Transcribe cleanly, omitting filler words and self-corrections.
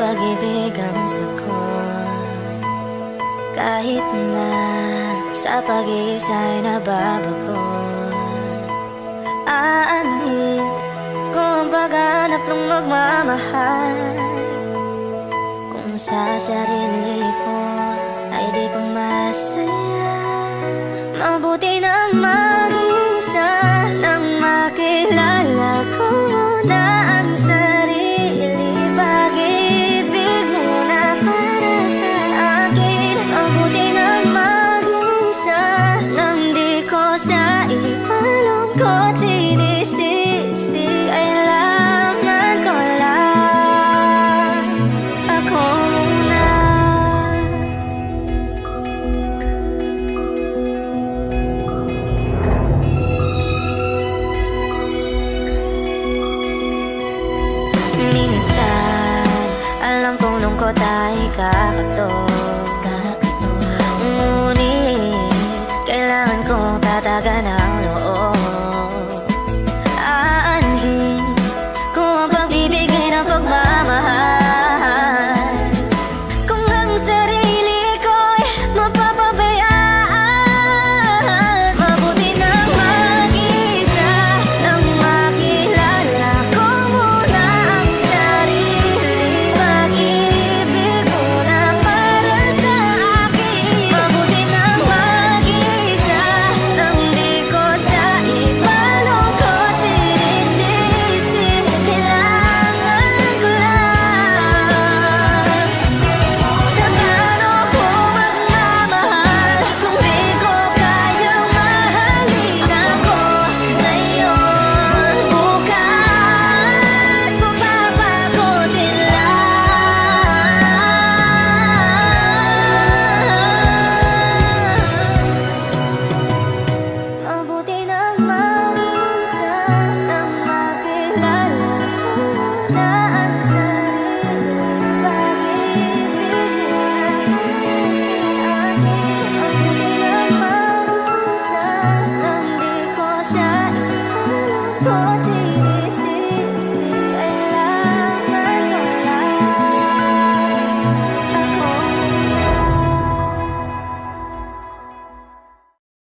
pag-ibig ang sagot. Kahit na sa pag-iisa'y nababagot, aanhin ko ang paghanap ng magmamahal. Kung sa sarili ko ay di ko masaya, mabuti nang marusa nang makilala ko na ang sarili. Pag-ibig mo na para sa akin, mabuti nang marusa nang di ko sa ipalungkot sinisisi. Kailangan ko lang ako muna. Minsan, alam kong lungkot ay kakato,